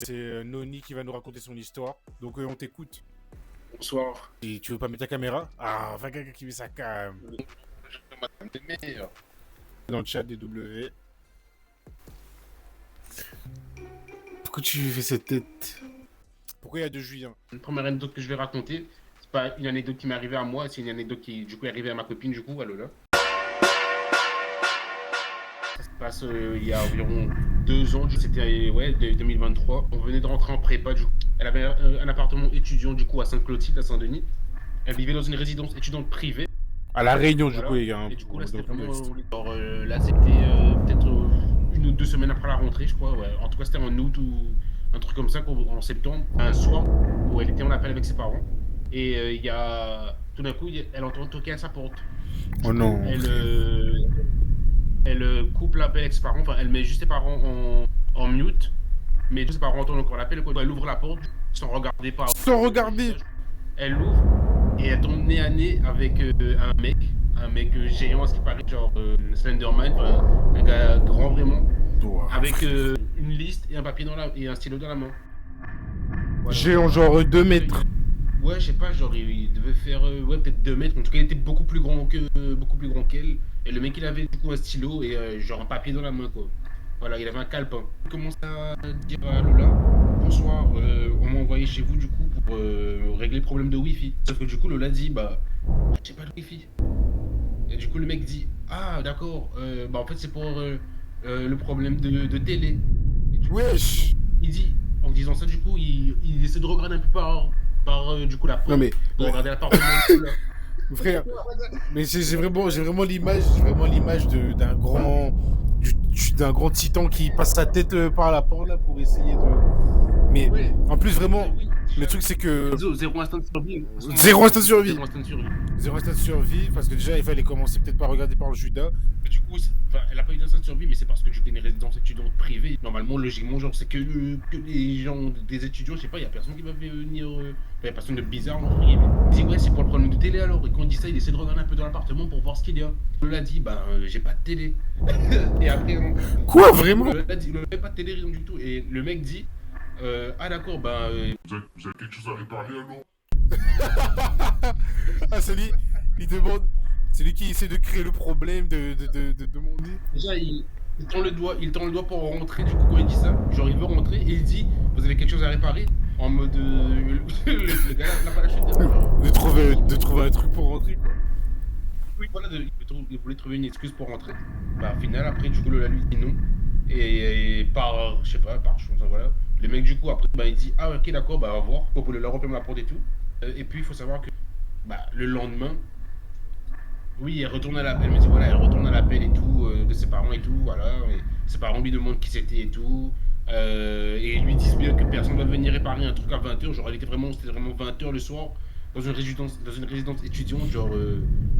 C'est Noni qui va nous raconter son histoire. Donc on t'écoute. Bonsoir. Et tu veux pas mettre ta caméra? Ah, enfin quelqu'un qui met sa cam. Dans le chat des W. Pourquoi tu fais cette tête? Pourquoi il y a 2 juillet? Une première anecdote que je vais raconter, c'est pas une anecdote qui m'est arrivée à moi, c'est une anecdote qui du coup est arrivée à ma copine du coup, Alola. Ça se passe il y a environ 2 ans, c'était 2023. On venait de rentrer en prépa du coup. Elle avait un appartement étudiant du coup à Sainte-Clotilde, à Saint-Denis. Elle vivait dans une résidence étudiante privée. À La Réunion, du Voilà. coup, les gars. Et du coup, là, c'était vraiment. Là, c'était peut-être 1 ou 2 semaines après la rentrée, je crois. Ouais. En tout cas, c'était en août ou un truc comme ça, en septembre. Un soir où elle était en appel avec ses parents. Et il y a. Tout d'un coup, elle entend toquer à sa porte. Oh non. Elle coupe l'appel avec ses parents. Enfin, elle met juste ses parents en mute. Mais ses parents entendent encore l'appel. Elle ouvre la porte sans regarder par. Sans regarder. Elle l'ouvre et elle tombe nez à nez avec un mec géant, à ce qui paraît, genre Slenderman, un gars grand vraiment, avec une liste et un papier et un stylo dans la main. Voilà. Géant, genre 2 mètres. Ouais, je sais pas, genre il devait faire peut-être 2 mètres. En tout cas, il était beaucoup plus grand qu'elle. Et le mec, il avait du coup un stylo et genre un papier dans la main, quoi. Voilà, il avait un calepin. Il commence à dire à Lola, bonsoir, on m'a envoyé chez vous du coup pour régler le problème de Wi-Fi. Sauf que du coup Lola dit, bah, j'ai pas de Wi-Fi. Et du coup le mec dit, ah d'accord, bah en fait c'est pour le problème de télé. Et du coup, wesh. il dit, en disant ça du coup, il essaie de regarder un peu par du coup la porte, non mais pour regarder l'appartement là. Frère, mais j'ai vraiment l'image d'un grand titan qui passe sa tête par la porte là pour essayer de. Mais ouais. En plus vraiment, le truc c'est que 0 instant de survie. 0 instant de survie. 0 instant de survie. 0 instant de survie parce que déjà il fallait commencer peut-être par regarder par le Judas. Mais du coup, elle a pas eu d'instant de survie, mais c'est parce que du coup, une résidence étudiante privée. Normalement, logiquement, genre, c'est que les gens, des étudiants, je sais pas, il y a personne qui va venir. Il y a personne de bizarre, entre guillemets. Il dit, ouais, c'est pour le problème de télé alors. Et quand il dit ça, il essaie de regarder un peu dans l'appartement pour voir ce qu'il y a. Le l'a dit, bah, j'ai pas de télé. Et après, quoi, vraiment? Le l'a dit, il pas de télé, rien du tout. Et le mec dit, ah d'accord, bah. Vous avez quelque chose à réparer alors? Ah, c'est lui, il demande. C'est lui qui essaie de créer le problème de demander. Déjà, il tend le doigt pour rentrer, du coup, quand il dit ça. Genre, il veut rentrer et il dit, vous avez quelque chose à réparer? En mode. Le gars n'a pas la chute de trouver un truc pour rentrer, quoi. Oui, voilà, il voulait trouver une excuse pour rentrer. Bah, au final, après, du coup, le lui dit non. Et par, je sais pas, par chance, voilà. Le mec, du coup, après, bah, il dit, ah, ok, d'accord, bah, au revoir. Pour le leur refermer la porte et tout. Et puis, il faut savoir que, bah, le lendemain, oui, elle retourne à l'appel, mais voilà, elle retourne à l'appel et tout, de ses parents et tout, voilà. Et ses parents lui demandent qui c'était et tout. Et ils lui disent bien que personne va venir réparer un truc à 20h. Genre, c'était vraiment 20h le soir, dans une résidence étudiante, genre.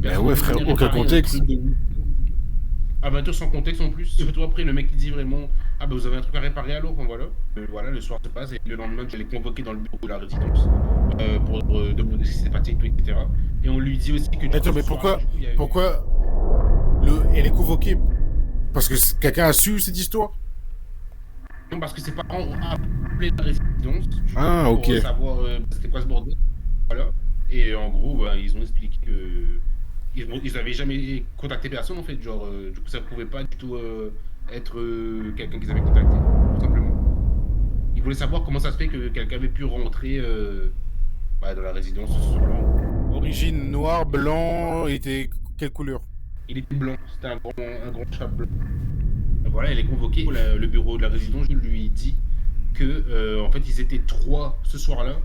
Mais ouais, frère, aucun contexte. À 20h sans contexte en plus. Surtout après, le mec il dit vraiment, ah bah vous avez un truc à réparer alors, voilà. Voilà, le soir se passe et le lendemain, je l'ai convoqué dans le bureau de la résidence pour demander ce qui s'est passé et tout, etc. Et on lui dit aussi que. Attends, mais pourquoi elle est convoquée? Parce que quelqu'un a su cette histoire? Non, parce que ses parents ont appelé la résidence ok. Pour savoir c'était quoi ce bordel. Voilà. Et en gros, bah, ils ont expliqué que ils avaient jamais contacté personne en fait. Genre, du coup, ça pouvait pas du tout être quelqu'un qu'ils avaient contacté, tout simplement. Ils voulaient savoir comment ça se fait que quelqu'un avait pu rentrer dans la résidence ce soir-là. Origine noire, blanc, il était quelle couleur? Il était blanc, c'était un grand chat blanc. Voilà, elle est convoquée. Le bureau de la résidence lui dit que en fait ils étaient 3 ce soir-là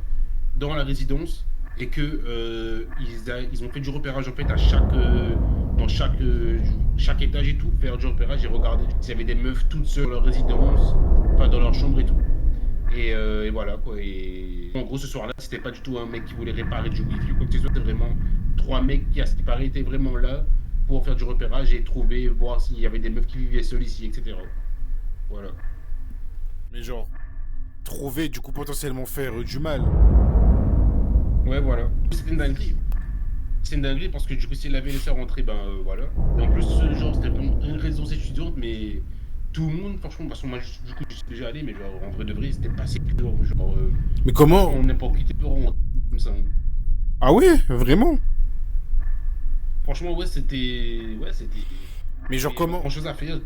dans la résidence et que ils ont fait du repérage en fait à dans chaque étage et tout, faire du repérage et regarder s'il y avait des meufs toutes seules dans leur résidence, enfin dans leur chambre et tout. Et voilà quoi. Et en gros ce soir-là, c'était pas du tout un mec qui voulait réparer du wifi ou quoi que ce soit, c'était vraiment 3 mecs qui à ce qui paraît étaient vraiment là pour faire du repérage et trouver, voir s'il y avait des meufs qui vivaient seules ici, etc. Voilà. Mais genre, trouver, du coup, potentiellement faire du mal. Ouais, voilà. C'était une dinguerie. C'est une dinguerie parce que du coup, si elle avait laissé rentrer, ben voilà. Et en plus, genre, c'était vraiment une résidence étudiante, mais tout le monde, franchement, parce que moi, du coup, je suis déjà allé, mais genre, en vrai de vrai, c'était pas sécure. Genre, Mais comment? on n'importe qui peut rentrer comme ça. Ah ouais, vraiment? Franchement, ouais, c'était. Ouais, c'était. Mais genre Pas comment? grand chose à faire.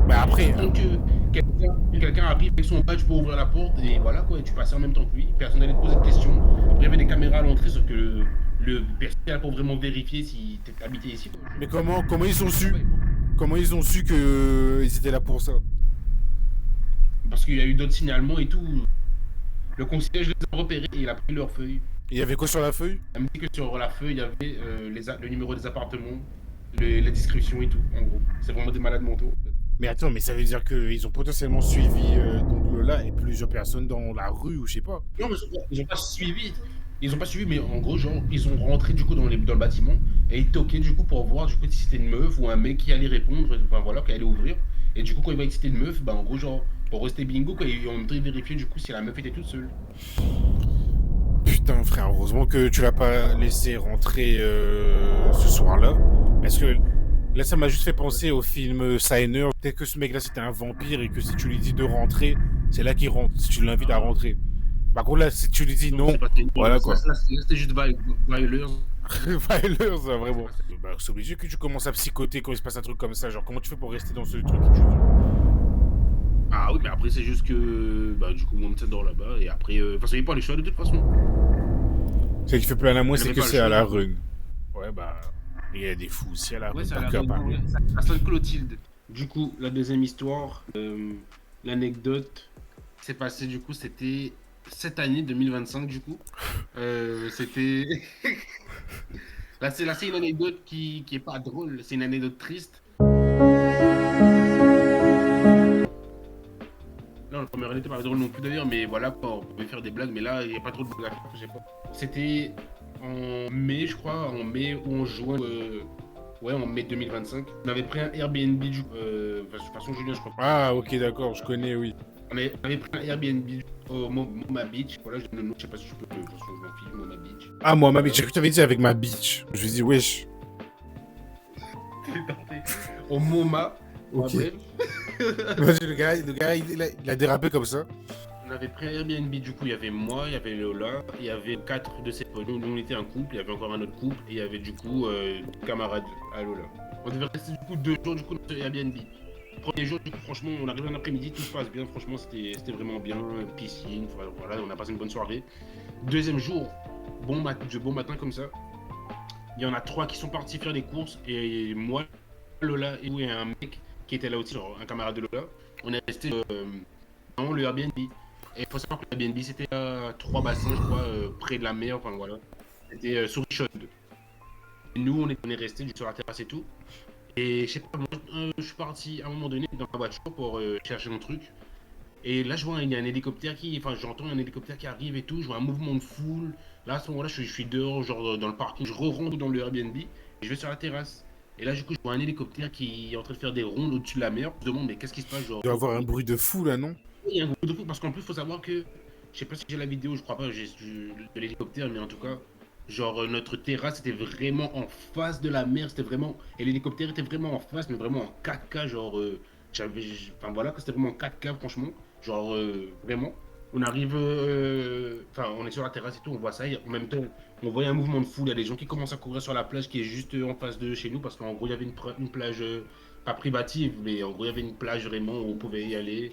Bah après, Donc, quelqu'un arrive avec son badge pour ouvrir la porte, et voilà, quoi, et tu passais en même temps que lui. Personne n'allait te poser de questions. Après, il y avait des caméras à l'entrée, sauf que le personne là pour vraiment vérifier si tu habitais ici, quoi. mais comment ils ont su? Comment ils ont su que ils étaient là pour ça? Parce qu'il y a eu d'autres signalements et tout. Le concierge les a repérés et il a pris leur feuille. Il y avait quoi sur la feuille? Elle me dit que sur la feuille, il y avait le numéro des appartements, la description et tout, en gros. C'est vraiment des malades mentaux. En fait. Mais attends, mais ça veut dire qu'ils ont potentiellement suivi donc Lola et plusieurs personnes dans la rue ou je sais pas. Non, mais ils ont pas suivi. Ils ont pas suivi, mais en gros, genre, ils ont rentré du coup dans le bâtiment et ils toquaient du coup pour voir du coup si c'était une meuf ou un mec qui allait répondre, enfin voilà, qui allait ouvrir. Et du coup, quand ils voyaient que c'était une meuf, bah en gros, genre, pour rester bingo, quoi, et en même temps, ils vérifiaient du coup si la meuf était toute seule. Putain, frère, heureusement que tu l'as pas laissé rentrer ce soir-là. Parce que là, ça m'a juste fait penser au film Signer. Peut-être que ce mec-là, c'était un vampire et que si tu lui dis de rentrer, c'est là qu'il rentre, si tu l'invites à rentrer. Par contre, là, si tu lui dis non, voilà quoi. Là, c'était juste Violeurs. Violeur, ça, vraiment. Bah, c'est obligé que tu commences à psychoter quand il se passe un truc comme ça. Genre, comment tu fais pour rester dans ce truc? Ah oui, mais après, c'est juste que. Bah, du coup, on s'adore là-bas. Et après. Enfin, ça y est pas les choix de toute façon. Ce qui fait plein à moi, Elle c'est avait que pas le c'est à choix. la run. Ouais, bah. Il y a des fous aussi à la run. Ouais, c'est à Par la cœur, Reine, par ouais, contre. à Sainte-Clotilde. Du coup, la deuxième histoire, l'anecdote qui s'est passée, du coup, c'était cette année 2025, du coup. C'était. Là, c'est une anecdote qui est pas drôle, c'est une anecdote triste. Non, la première année n'était pas drôle non plus d'ailleurs, mais voilà, on pouvait faire des blagues, mais là, il n'y a pas trop de blagues à faire, je sais pas. C'était en mai, je crois, en mai ou en juin, ouais, en mai 2025. On avait pris un Airbnb, de toute façon, Julien, je crois. Ah, ok, d'accord, je connais, oui. On avait pris un Airbnb au Moma Beach, voilà, je ne sais pas si je peux, de toute façon, je m'en fiche, Moma Beach. Ah, moi, ma bitch, j'ai cru que tu avais dit avec ma bitch. Je lui ai dit, wesh. Au Moma, Ok. bref. Vas-y, le gars il a dérapé comme ça. On avait pris un Airbnb, du coup, il y avait moi, il y avait Lola, il y avait 4 de ses potes. Nous, on était un couple, il y avait encore un autre couple, et il y avait du coup deux camarades à Lola. On devait rester du coup 2 jours du coup dans ce Airbnb. Premier jour, du coup, franchement, on arrive en après-midi, tout se passe bien, franchement, c'était vraiment bien, piscine, voilà, on a passé une bonne soirée. Deuxième jour, bon matin comme ça, il y en a 3 qui sont partis faire des courses, et moi, Lola et un mec qui était là aussi, genre un camarade de Lola, on est resté dans le Airbnb. Et il faut savoir que le Airbnb c'était à 3 bassins, je crois, près de la mer, enfin voilà. C'était sur Richaude. Et nous, on est restés sur la terrasse et tout. Et je sais pas, moi, je suis parti à un moment donné dans ma voiture pour chercher mon truc. Et là, je vois, il y a un hélicoptère enfin, j'entends un hélicoptère qui arrive et tout, je vois un mouvement de foule. Là, à ce moment-là, je suis dehors, genre dans le parking, je rentre dans le Airbnb et je vais sur la terrasse. Et là, du coup, je vois un hélicoptère qui est en train de faire des rondes au-dessus de la mer. Je me demande, mais qu'est-ce qui se passe, genre. Il doit y avoir un bruit de fou là, non? Il y a un gros de fou parce qu'en plus, il faut savoir que. Je sais pas si j'ai la vidéo, je crois pas, j'ai de l'hélicoptère, mais en tout cas, genre notre terrasse était vraiment en face de la mer, c'était vraiment. Et l'hélicoptère était vraiment en face, mais vraiment en 4K, genre. Enfin voilà, c'était vraiment en 4K, franchement. Genre, vraiment. On arrive. Enfin, on est sur la terrasse et tout, on voit ça, et en même temps, on voit un mouvement de foule, il y a des gens qui commencent à courir sur la plage qui est juste en face de chez nous, parce qu'en gros, il y avait une plage. Pas privative, mais en gros, il y avait une plage vraiment où on pouvait y aller.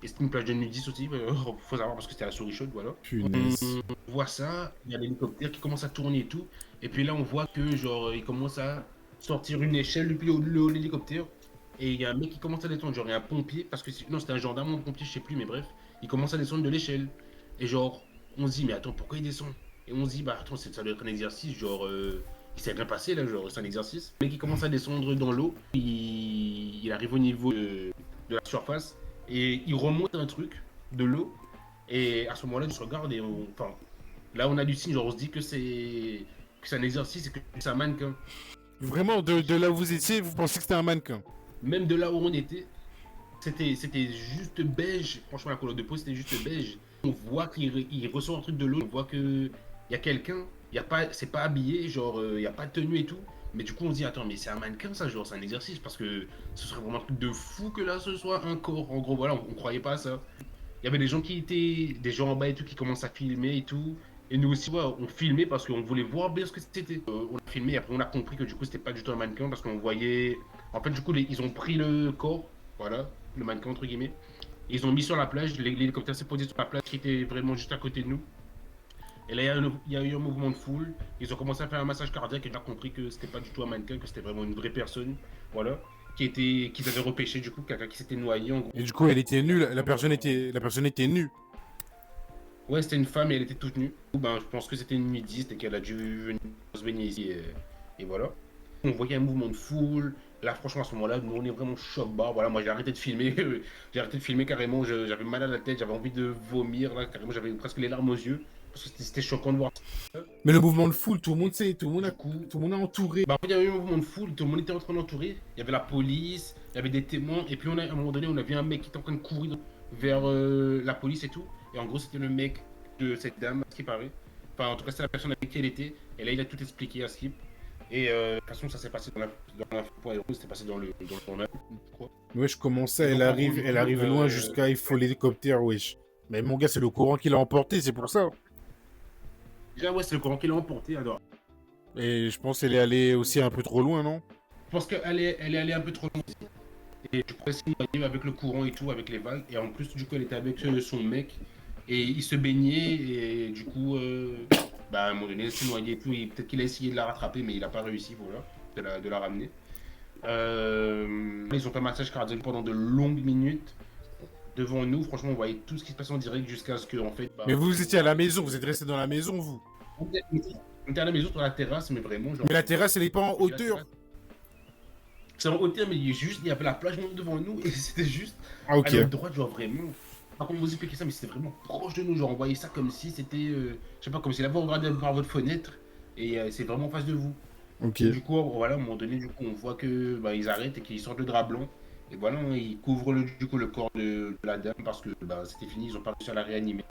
Et c'était une plage de nudistes aussi, faut savoir parce que c'était à la souris chaude, voilà. Punaise. On voit ça, il y a l'hélicoptère qui commence à tourner et tout. Et puis là, on voit que genre, il commence à sortir une échelle depuis le haut de l'hélicoptère. Et il y a un mec qui commence à descendre, genre il y a un pompier, parce que non, c'était un gendarme ou un pompier, je sais plus, mais bref, il commence à descendre de l'échelle. Et genre, on se dit, mais attends, pourquoi il descend? Et on se dit, bah attends, ça doit être un exercice, genre, il s'est rien passé là, genre, c'est un exercice. Le mec qui commence à descendre dans l'eau, il arrive au niveau de la surface. Et il remonte un truc de l'eau. Et à ce moment-là, on se regarde et enfin, là, on hallucine. Genre, on se dit que c'est un exercice et que c'est un mannequin. Vraiment, de là où vous étiez, vous pensez que c'était un mannequin? Même de là où on était, c'était juste beige. Franchement, la couleur de peau, c'était juste beige. On voit qu'il ressort un truc de l'eau. On voit qu'il y a quelqu'un. C'est pas habillé. Genre, il n'y a pas de tenue et tout. Mais du coup, on se dit, attends, mais c'est un mannequin, ça, genre, c'est un exercice, parce que ce serait vraiment un truc de fou que là, ce soit un corps. En gros, voilà, on croyait pas à ça. Il y avait des gens qui étaient, des gens en bas et tout, qui commencent à filmer et tout. Et nous aussi, ouais, on filmait parce qu'on voulait voir bien ce que c'était. On a filmé et après, on a compris que du coup, c'était pas du tout un mannequin, parce qu'on voyait. En fait, du coup, ils ont pris le corps, voilà, le mannequin, entre guillemets. Ils ont mis sur la plage, l'hélicoptère s'est posé sur la plage qui était vraiment juste à côté de nous. Et là, il y a eu un mouvement de foule. Ils ont commencé à faire un massage cardiaque et on a compris que c'était pas du tout un mannequin, que c'était vraiment une vraie personne. Voilà. Qu'ils avaient repêché, du coup, quelqu'un qui s'était noyé en gros. Et du coup, elle était nue, la personne était nue. Ouais, c'était une femme et elle était toute nue. Ben, je pense que c'était une nudiste et qu'elle a dû venir se baigner ici. Et voilà. On voyait un mouvement de foule. Là, franchement, à ce moment-là, nous, on est vraiment choc-bas. Voilà, moi, j'ai arrêté de filmer. J'ai arrêté de filmer carrément. J'avais mal à la tête, j'avais envie de vomir. Là, carrément, j'avais presque les larmes aux yeux. Parce que c'était choquant de voir ça. Mais le mouvement de foule, tout le monde sait, tout le Du coup, monde a entouré. bah, en fait, il y avait eu un mouvement de foule, tout le monde était en train d'entourer. Il y avait la police, il y avait des témoins. Et puis, à un moment donné, on a vu un mec qui était en train de courir vers la police et tout. Et en gros, c'était le mec de cette dame, ce qui paraît. Enfin, en tout cas, c'est la personne avec qui elle était. Et là, il a tout expliqué à Skip. Et de toute façon, ça s'est passé dans l'info.héros, c'était passé dans le journal, je crois. Wesh, comment ça, elle Donc, arrive loin jusqu'à il faut l'hélicoptère, wesh. Mais mon gars, c'est le courant qui l'a emporté, c'est pour ça. Déjà, ouais, c'est le courant qui l'a emporté, alors. Et je pense qu'elle est allée aussi un peu trop loin, non? Je pense qu'elle est allée un peu trop loin. Et je crois qu'elle avec le courant et tout, avec les vagues. Et en plus, du coup, elle était avec son mec. Et il se baignait. Et du coup, bah, à un moment donné, elle s'est noyée et tout. Et peut-être qu'il a essayé de la rattraper, mais il n'a pas réussi, voilà, de la ramener. Ils ont fait un massage cardiaque pendant de longues minutes. Devant nous, franchement, on voyait tout ce qui se passait en direct jusqu'à ce que, en fait. Bah, Mais vous étiez à la maison, vous êtes resté dans la maison, vous. on était à la maison sur la terrasse, mais vraiment. Genre, Mais la terrasse, elle est pas en hauteur. C'est en hauteur, mais il y avait la plage devant nous et c'était juste Ah, ok. à notre droite, genre vraiment. Par contre, vous expliquer ça, mais c'était vraiment proche de nous. Genre, on voyait ça comme si c'était, je sais pas, comme si là vous regardez par votre fenêtre et c'est vraiment en face de vous. Ok. Et du coup, voilà, à un moment donné, du coup, on voit que bah, ils arrêtent et qu'ils sortent le drap blanc. Et voilà, ils couvrent du coup le corps de la dame parce que bah, c'était fini, ils ont pas réussi à la réanimer.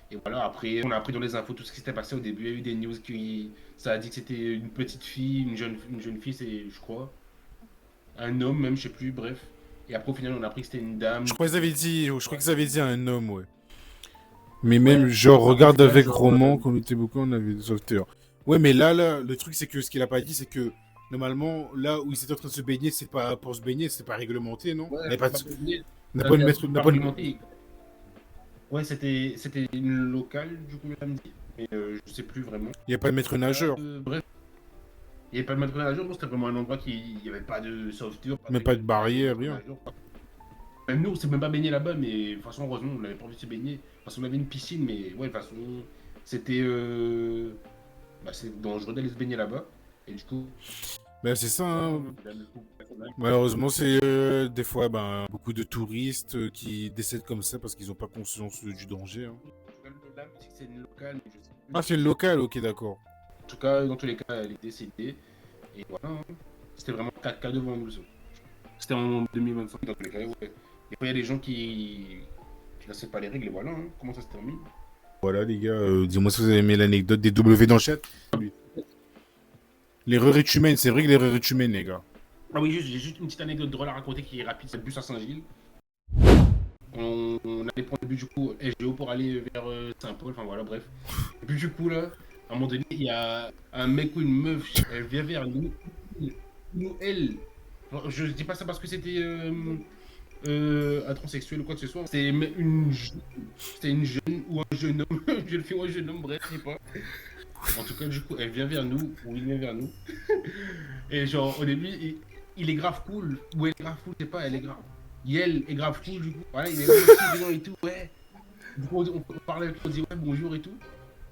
Et voilà, après, on a appris dans les infos tout ce qui s'était passé au début. Il y a eu des news qui. Ça a dit que c'était une petite fille, une jeune fille, c'est, je crois. Un homme, même, je sais plus, bref. Et après, au final, on a appris que c'était une dame. Je crois que ça avait dit un homme, ouais. Mais même, genre, regarde avec Roman, quand on était beaucoup, on avait des sauveteurs. Ouais, mais là, le truc, c'est que ce qu'il a pas dit, c'est que normalement, là où ils étaient en train de se baigner, c'est pas pour se baigner, c'est pas réglementé, non? Ouais, n'a pas n'a de mettre, n'a pas de... Ouais, c'était une locale, du coup, elle me dit. Mais je sais plus vraiment. Il y a pas de maître nageur. Bref. Il n'y avait pas de maître nageur, non, c'était vraiment un endroit qui. Il n'y avait pas de sauveteur. Mais pas de barrière, rien. Même nous, on s'est même pas baigné là-bas, mais de toute façon, heureusement, on n'avait pas envie de se baigner. Parce qu'on avait une piscine, mais ouais, de toute façon, c'était. Bah, c'est dangereux d'aller se baigner là-bas. Et du coup. Ben, c'est ça, hein. Malheureusement, c'est des fois beaucoup de touristes qui décèdent comme ça parce qu'ils n'ont pas conscience du danger. Hein. C'est une locale, mais je sais plus. Ah, c'est une locale, ok, d'accord. En tout cas, dans tous les cas, elle est décédée. Et voilà, hein. C'était vraiment 4 cas devant nous. C'était en 2025, dans tous les cas, ouais. Et puis il y a des gens qui respectent pas les règles, et voilà, hein, comment ça se termine. Voilà, les gars, dis-moi si vous avez aimé l'anecdote des W dans le chat. L'erreur est humaine, c'est vrai que l'erreur est humaine, les gars. Ah oui, j'ai juste une petite anecdote drôle à raconter qui est rapide, c'est le bus à Saint-Gilles. On allait prendre le bus du coup SGO pour aller vers Saint-Paul, enfin voilà, bref. Et puis du coup là, à un moment donné, il y a un mec ou une meuf, elle vient vers nous, elle. Je dis pas ça parce que c'était un transsexuel ou quoi que ce soit. C'était une jeune ou un jeune homme, une jeune fille ou un jeune homme, bref, je sais pas. En tout cas, du coup, elle vient vers nous, ou il vient vers nous. Et genre, au début, il est grave cool. Ou elle est grave cool, je sais pas, elle est grave. Elle est grave cool, du coup. Voilà, il est là et tout, ouais. Du coup, on parle, on dit ouais, bonjour et tout.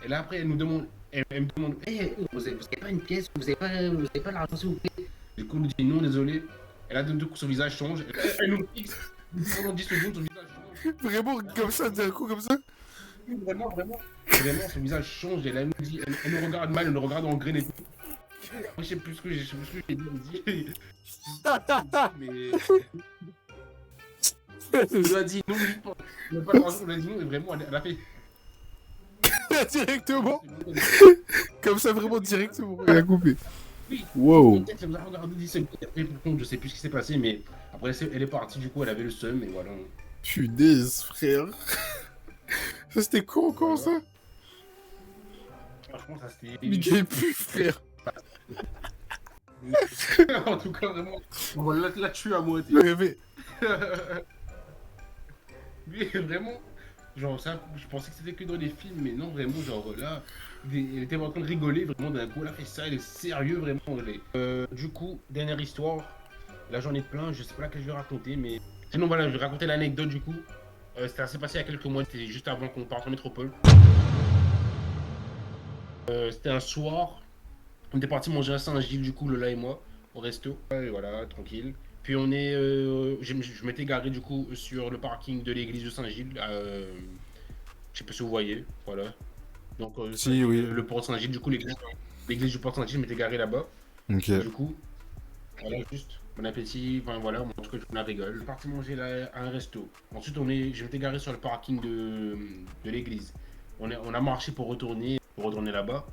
Et là, après, elle nous demande, elle me demande, hey, vous avez pas une pièce, vous avez pas l'argent, s'il vous plaît. Du coup, on nous dit non, désolé. Et là, d'un coup, son visage change. Elle nous fixe. Pendant 10 secondes, son visage change. Vraiment, comme ça, d'un coup, comme ça? Vraiment, son visage change. Et là, elle nous dit, elle nous regarde mal, elle nous regarde en graine et tout. Moi, je sais plus ce que j'ai dit. Mais. Elle nous a dit non, on pas l'argent, on a dit non, et vraiment, elle a fait. Directement. Comme ça, vraiment directement. Elle a coupé. Oui. Wow. Peut-être elle nous a regardé 10 secondes. Après, par contre, je sais plus ce qui s'est passé, mais après, elle est partie, du coup, elle avait le seum, et voilà. Punaise, frère. Ça, c'était con, quand Voilà. ça? Franchement, ça c'était. Miguel pu, frère. En tout cas, vraiment, on va la tuer à moitié. Mais... Lui, vraiment, genre, ça, je pensais que c'était que dans les films, mais non, vraiment, genre, là, elle était en train de rigoler, vraiment, d'un coup, elle a fait ça, elle est sérieux, vraiment. Du coup, dernière histoire, là, j'en ai plein, je sais pas laquelle je vais raconter, mais. Sinon, voilà, je vais raconter l'anecdote, du coup. C'était assez passé il y a quelques mois, c'était juste avant qu'on parte en métropole. C'était un soir, on était parti manger à Saint-Gilles, du coup, Lola et moi, au resto. Et voilà, tranquille. Puis je m'étais garé du coup sur le parking de l'église de Saint-Gilles. Je sais pas si vous voyez, voilà. Donc Si, oui. le port de Saint-Gilles, du coup l'église du port de Saint-Gilles, je m'étais garé là-bas. Ok. Du coup, voilà, juste bon appétit. Enfin voilà, en tout cas on a rigole. Je suis parti manger là, à un resto. Ensuite je m'étais garé sur le parking de l'église. On a marché pour retourner là-bas.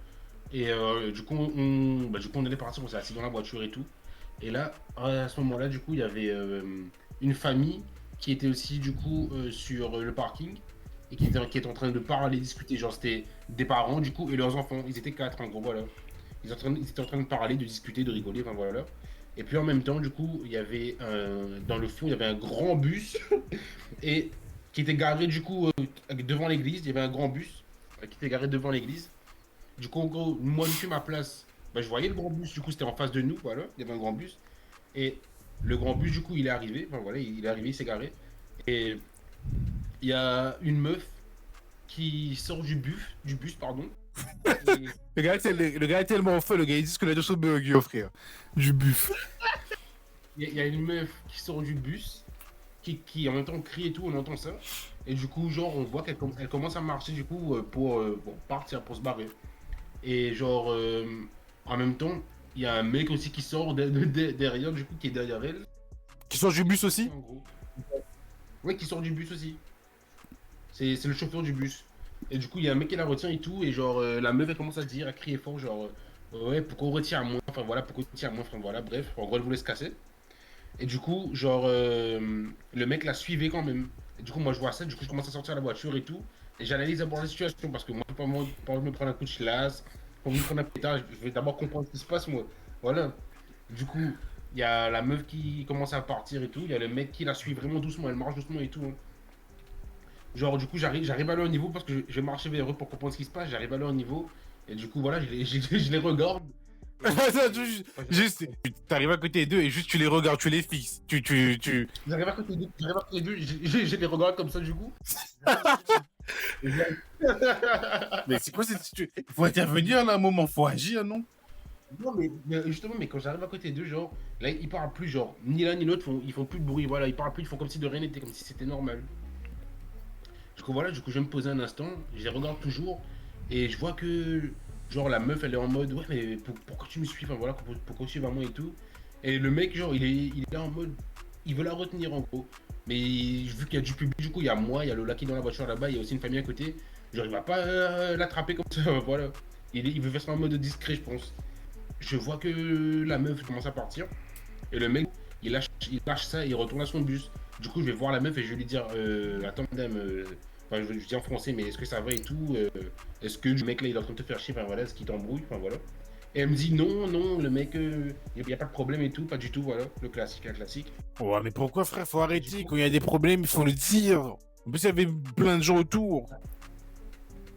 Et du coup, on allait partir, on s'est assis dans la voiture et tout. Et là, à ce moment-là, du coup, il y avait une famille qui était aussi, du coup, sur le parking et qui était en train de parler, discuter. Genre, c'était des parents, du coup, et leurs enfants. Ils étaient quatre, en gros, voilà. Ils étaient en train de parler, de discuter, de rigoler, enfin voilà. Et puis en même temps, du coup, il y avait dans le fond, il y avait un grand bus et qui était garé, du coup, devant l'église. Il y avait un grand bus qui était garé devant l'église. Du coup, en gros, moi, depuis ma place, bah, je voyais le grand bus, du coup, c'était en face de nous, voilà, il y avait un grand bus. Et le grand bus, du coup, il est arrivé, enfin voilà, il est arrivé, il s'est garé. Et il y a une meuf qui sort du bus, pardon. Et Le gars est tellement fun, le gars, il dit que les deux sont burger, frère. Du buff. il y a une meuf qui sort du bus, qui en même temps crie et tout, on entend ça. Et du coup, genre, on voit elle commence à marcher, du coup, pour partir, pour se barrer. Et genre, en même temps, il y a un mec aussi qui sort derrière, du coup, qui est derrière elle. Qui sort du bus aussi? En gros. Ouais, qui sort du bus aussi. C'est le chauffeur du bus. Et du coup, il y a un mec qui la retient et tout. Et genre, la meuf, elle commence à se dire, à crier fort, genre, ouais, pourquoi on retient à moi? Enfin voilà, pourquoi on retient à moi? Enfin voilà, bref. En gros, elle voulait se casser. Et du coup, genre, le mec la suivait quand même. Et du coup, moi, je vois ça. Du coup, je commence à sortir la voiture et tout. Et j'analyse d'abord la situation parce que moi, pas envie de me prendre un coup de chlasse, pas envie de prendre un pétard. Je vais d'abord comprendre ce qui se passe, moi. Voilà. Du coup, il y a la meuf qui commence à partir et tout. Il y a le mec qui la suit vraiment doucement. Elle marche doucement et tout, hein. Genre, du coup, j'arrive à leur niveau parce que je marchais vers eux pour comprendre ce qui se passe. J'arrive à leur niveau. Et du coup, voilà, je les regarde. Attends, juste, t'arrives à côté d'eux et juste tu les regardes, tu les fixes. J'arrive à côté d'eux, je les regarde comme ça, du coup. Mais c'est quoi cette situation? Faut intervenir là, un moment, faut agir, non? Non, mais justement, mais quand j'arrive à côté d'eux, genre, là, ils parlent plus, genre, ni l'un ni l'autre, ils font plus de bruit, voilà, ils parlent plus, ils font comme si de rien n'était, comme si c'était normal. Du coup, voilà, du coup, je vais me poser un instant, je les regarde toujours, et je vois que, genre, la meuf, elle est en mode, ouais, mais pourquoi tu me suis, enfin, voilà, pourquoi tu suis moi et tout. Et le mec, genre, il est là en mode, il veut la retenir, en gros. Mais vu qu'il y a du public, du coup, il y a moi, il y a Lola qui est dans la voiture là-bas, il y a aussi une famille à côté, genre, il va pas l'attraper comme ça, voilà. Il veut faire ça en mode discret, je pense. Je vois que la meuf commence à partir. Et le mec, il lâche ça et il retourne à son bus. Du coup, je vais voir la meuf et je vais lui dire attends, madame, enfin, je dis en français, mais est-ce que ça va et tout est-ce que le mec là, il est en train de te faire chier? Enfin, voilà, est-ce qu'il t'embrouille? Enfin, voilà. Et elle me dit non, non, le mec, il n'y a pas de problème et tout, pas du tout, voilà. Le classique, un classique. Ouais, mais pourquoi, frère, faut arrêter? Quand il y a des problèmes, il faut le dire. En plus, il y avait plein de gens autour.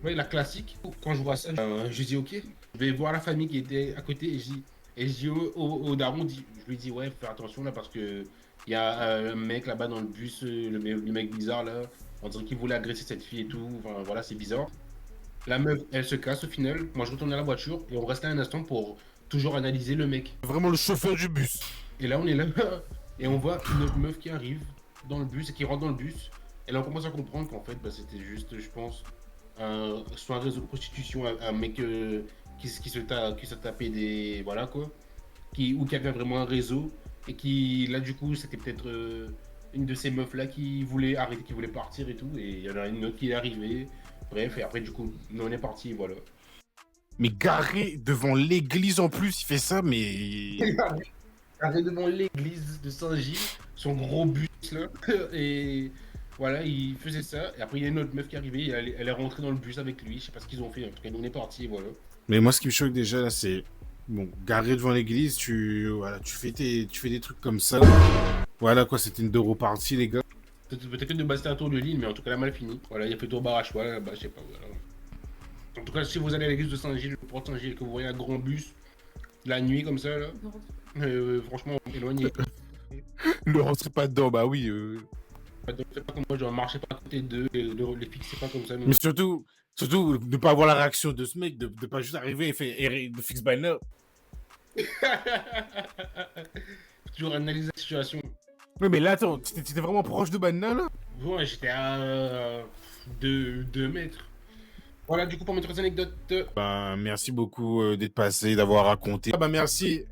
Oui, la classique. Quand je vois ça, je dis ok. Je vais voir la famille qui était à côté et je dis au daron, je lui dis ouais, fais attention là parce que il y a un mec là-bas dans le bus, le mec bizarre là. On dirait qu'il voulait agresser cette fille et tout. Enfin voilà, c'est bizarre. La meuf, elle se casse au final. Moi, je retourne à la voiture et on reste là un instant pour toujours analyser le mec. Vraiment le chauffeur du bus. Et là, on est là et on voit une autre meuf qui arrive dans le bus et qui rentre dans le bus. Et là, on commence à comprendre qu'en fait, bah, c'était juste, je pense, soit un réseau de prostitution, un mec qui se tapait des. Voilà quoi. Ou qui avait vraiment un réseau. Et qui, là, du coup, c'était peut-être une de ces meufs là qui voulait arrêter, qui voulait partir et tout. Et il y en a une autre qui est arrivée. Bref, et après, du coup, nous, on est parti, voilà. Mais garé devant l'église en plus, il fait ça, mais... Arrête devant l'église de Saint-Gilles, son gros bus là, et voilà, il faisait ça. Et après, il y a une autre meuf qui est arrivée, et elle est rentrée dans le bus avec lui. Je sais pas ce qu'ils ont fait, en tout cas, nous on est partis, voilà. Mais moi, ce qui me choque déjà, là, c'est... Bon, garé devant l'église, voilà, tu fais des trucs comme ça. Voilà, quoi, c'était une Doro party, les gars. Peut-être que de base c'était un tour de l'île, mais en tout cas, elle a mal fini. Voilà, il a fait tour bar à cheval là-bas, je sais pas, voilà. En tout cas, si vous allez à l'église de Saint-Gilles, le port Saint-Gilles, et que vous voyez un grand bus la nuit comme ça, là, franchement, éloignez. Ne rentrez pas dedans, bah oui. Faites pas comme moi, genre marchez pas à côté d'eux, et les fixez pas comme ça. Mais surtout, de pas avoir la réaction de ce mec, de pas juste arriver et faire de fixe by now. Toujours analyser la situation. Oui, mais là, attends, t'étais vraiment proche de Banana, là? Ouais, j'étais à 2 mètres. Voilà, du coup, pour mes 3 anecdotes. Ben, merci beaucoup d'être passé, d'avoir raconté. Ah, bah, merci.